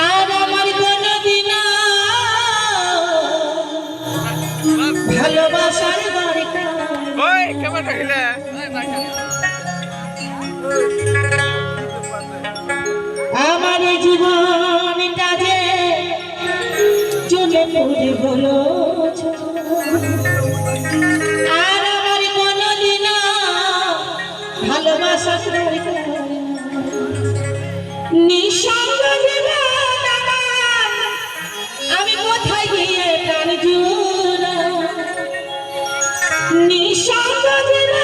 আর আমার কোনদিন ভালোবাসার আমার জীবনটা যে চলে পড়ে হলো আর আমার কোনদিন ভালোবাসা নিঃসঙ্গ জীবন আমি কোথায় গিয়ে টান জুড়া নিঃসঙ্গ জীবন